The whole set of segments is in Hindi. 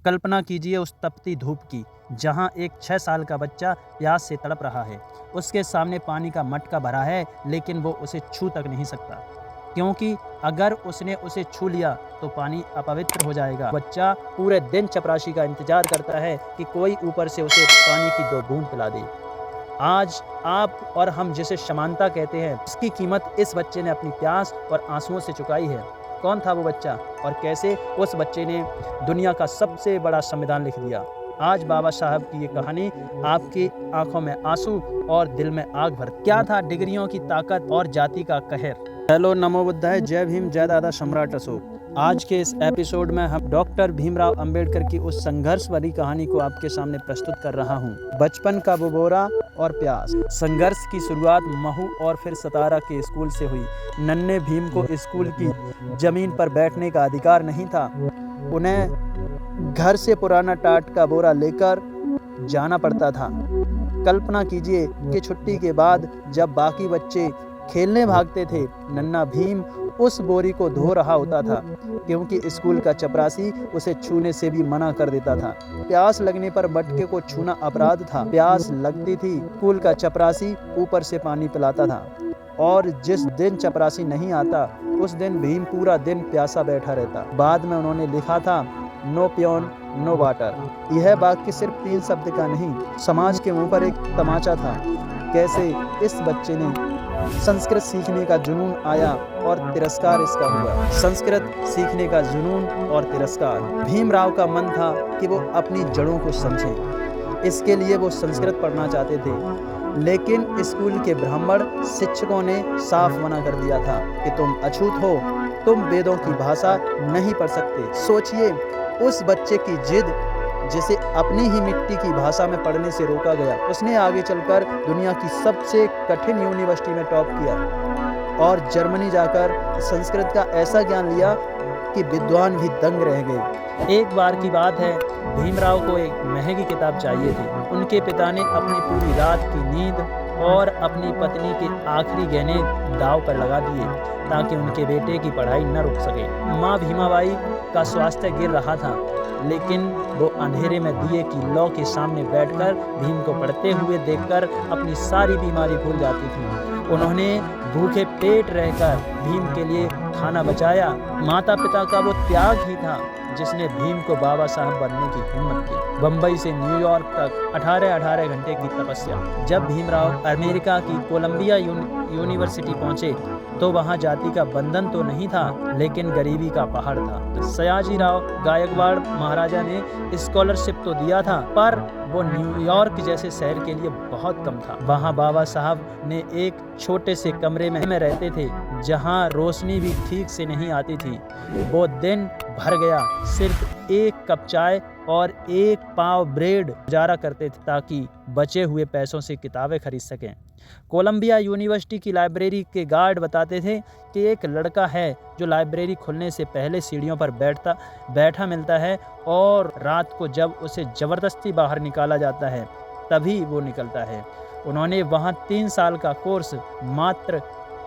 कल्पना कीजिए उस तपती धूप की, जहाँ एक 6 साल का बच्चा प्यास से तड़प रहा है। उसके सामने पानी का मटका भरा है, लेकिन वो उसे छू तक नहीं सकता, क्योंकि अगर उसने उसे छू लिया तो पानी अपवित्र हो जाएगा। बच्चा पूरे दिन चपरासी का इंतजार करता है कि कोई ऊपर से उसे पानी की 2 बूंद पिला दे। आज आप और हम जिसे समानता कहते हैं, इसकी कीमत इस बच्चे ने अपनी प्यास और आंसुओं से चुकाई है। कौन था वो बच्चा और कैसे उस बच्चे ने दुनिया का सबसे बड़ा संविधान लिख दिया? आज बाबा साहब की ये कहानी आपकी आंखों में आंसू और दिल में आग भर। क्या था डिग्रियों की ताकत और जाति का कहर? हेलो, नमो बुद्धाय, जय भीम, जय दादा सम्राट अशोक। आज के इस एपिसोड में हम डॉक्टर भीमराव अंबेडकर की उस संघर्ष भरी कहानी को आपके सामने प्रस्तुत कर रहा हूँ। बचपन का बुबोरा और प्यास। संघर्ष की शुरुआत महू और फिर सतारा के स्कूल से हुई। नन्हे भीम को स्कूल की जमीन पर बैठने का अधिकार नहीं था। उन्हें घर से पुराना टाट का बोरा लेकर जाना पड़ता था। कल्पना कीजिए कि छुट्टी के बाद जब बाकी बच्चे खेलने भागते थे, नन्हा भीम उस बोरी को धो रहा होता था, क्योंकि स्कूल का चपरासी उसे छूने से भी मना कर देता था। प्यास लगने पर मटके को छूना अपराध था। प्यास लगती थी, स्कूल का चपरासी ऊपर से पानी पिलाता था, और जिस दिन चपरासी नहीं आता उस दिन भीम पूरा दिन प्यासा बैठा रहता। बाद में उन्होंने लिखा था, नो प्योन नो वाटर। यह वाक्य सिर्फ 3 शब्द का नहीं, समाज के मुंह पर एक तमाचा था। कैसे इस बच्चे ने संस्कृत सीखने का जुनून आया और तिरस्कार इसका हुआ। संस्कृत सीखने का जुनून और तिरस्कार। भीमराव का मन था कि वो अपनी जड़ों को समझें। इसके लिए वो संस्कृत पढ़ना चाहते थे, लेकिन स्कूल के ब्राह्मण शिक्षकों ने साफ मना कर दिया था कि तुम अछूत हो, तुम वेदों की भाषा नहीं पढ़ सकते। सोचिए उस बच्चे की जिद, जिसे अपनी ही मिट्टी की भाषा में पढ़ने से रोका गया। उसने आगे चलकर दुनिया की सबसे कठिन यूनिवर्सिटी में टॉप किया और जर्मनी जाकर संस्कृत का ऐसा ज्ञान लिया कि विद्वान भी दंग रह गए। एक बार की बात है, भीमराव को एक महंगी किताब चाहिए थी। उनके पिता ने अपनी पूरी रात की नींद और अपनी पत्नी के आखिरी गहने दांव पर लगा दिए ताकि उनके बेटे की पढ़ाई न रुक सके। माँ भीमाबाई का स्वास्थ्य गिर रहा था, लेकिन वो अंधेरे में दिए की लौ के सामने बैठकर भीम को पढ़ते हुए देखकर अपनी सारी बीमारी भूल जाती थी। उन्होंने भूखे पेट रहकर भीम के लिए खाना बचाया। माता पिता का वो त्याग ही था जिसने भीम को बाबा साहब बनने की हिम्मत की। बम्बई से न्यूयॉर्क तक 18 घंटे की तपस्या। जब भीमराव अमेरिका की कोलंबिया यूनिवर्सिटी पहुंचे तो वहां जाति का बंधन तो नहीं था, लेकिन गरीबी का पहाड़ था। सयाजीराव गायकवाड़ महाराजा ने स्कॉलरशिप तो दिया था, पर वो न्यूयॉर्क जैसे शहर के लिए बहुत कम था। वहां बाबा साहब ने एक छोटे से कमरे में रहते थे, जहां रोशनी भी ठीक से नहीं आती थी। वो दिन भर गया सिर्फ 1 कप चाय और 1 पाव ब्रेड गुजारा करते थे ताकि बचे हुए पैसों से किताबें खरीद सकें। कोलंबिया यूनिवर्सिटी की लाइब्रेरी के गार्ड बताते थे कि एक लड़का है जो लाइब्रेरी खुलने से पहले सीढ़ियों पर बैठा मिलता है, और रात को जब उसे ज़बरदस्ती बाहर निकाला जाता है तभी वो निकलता है। उन्होंने वहाँ 3 साल का कोर्स मात्र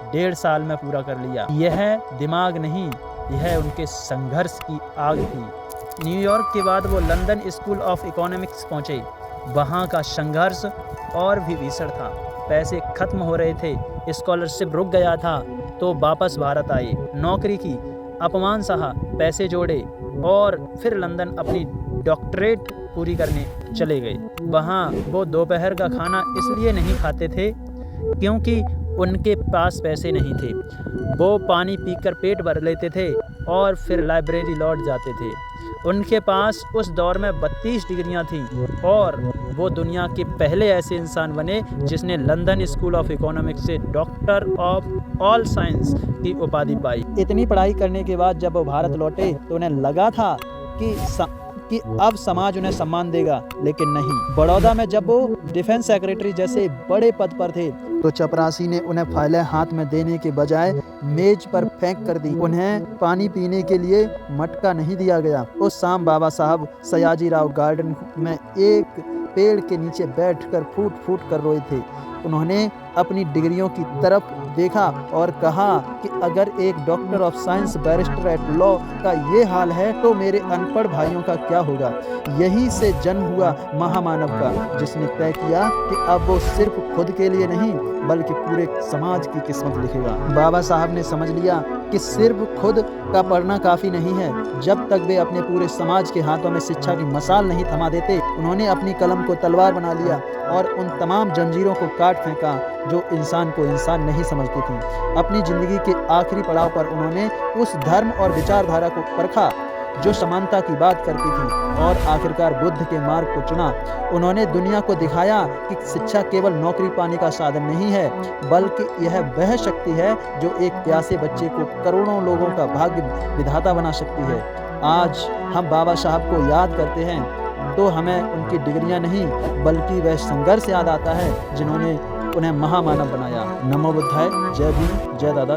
1.5 साल में पूरा कर लिया। यह दिमाग नहीं, यह उनके संघर्ष की आग थी। न्यूयॉर्क के बाद वो लंदन स्कूल ऑफ इकोनॉमिक्स पहुँचे। वहाँ का संघर्ष और भी भीषण था। पैसे खत्म हो रहे थे, स्कॉलरशिप रुक गया था, तो वापस भारत आए, नौकरी की, अपमान सहा, पैसे जोड़े और फिर लंदन अपनी डॉक्टरेट पूरी करने चले गए। वहाँ वो दोपहर का खाना इसलिए नहीं खाते थे क्योंकि उनके पास पैसे नहीं थे। वो पानी पीकर पेट भर लेते थे और फिर लाइब्रेरी लौट जाते थे। उनके पास उस दौर में 32 डिग्रियां थीं और वो दुनिया के पहले ऐसे इंसान बने जिसने लंदन स्कूल ऑफ इकोनॉमिक्स से डॉक्टर ऑफ ऑल साइंस की उपाधि पाई। इतनी पढ़ाई करने के बाद जब वो भारत लौटे तो उन्हें लगा था कि अब समाज उन्हें सम्मान देगा, लेकिन नहीं। बड़ौदा में जब वो डिफेंस सेक्रेटरी जैसे बड़े पद पर थे तो चपरासी ने उन्हें फाइलें हाथ में देने के बजाय मेज पर फेंक कर दी। उन्हें पानी पीने के लिए मटका नहीं दिया गया। उस शाम बाबा साहब सयाजीराव गार्डन में एक पेड़ के नीचे बैठकर फूट फूट कर रोए थे। उन्होंने अपनी डिग्रियों की तरफ देखा और कहा कि अगर एक doctor of science barrister at law का ये हाल है तो मेरे अनपढ़ भाइयों का क्या होगा। यही से जन्म हुआ महामानव का, जिसने तय किया कि अब वो सिर्फ खुद के लिए नहीं बल्कि पूरे समाज की किस्मत लिखेगा। बाबा साहब ने समझ लिया कि सिर्फ खुद का पढ़ना काफ़ी नहीं है। जब तक वे अपने पूरे समाज के हाथों में शिक्षा की मशाल नहीं थमा देते, उन्होंने अपनी कलम को तलवार बना लिया और उन तमाम जंजीरों को काट फेंका जो इंसान को इंसान नहीं समझती थी। अपनी ज़िंदगी के आखिरी पड़ाव पर उन्होंने उस धर्म और विचारधारा को परखा जो समानता की बात करती थी और आखिरकार बुद्ध के मार्ग को चुना। उन्होंने दुनिया को दिखाया कि शिक्षा केवल नौकरी पाने का साधन नहीं है, बल्कि यह वह शक्ति है जो एक प्यासे बच्चे को करोड़ों लोगों का भाग्य विधाता बना सकती है। आज हम बाबा साहब को याद करते हैं तो हमें उनकी डिग्रियां नहीं बल्कि वह संघर्ष याद आता है जिन्होंने उन्हें महामानव बनाया। नमो बुद्धाय। जय भीम, जय दादा।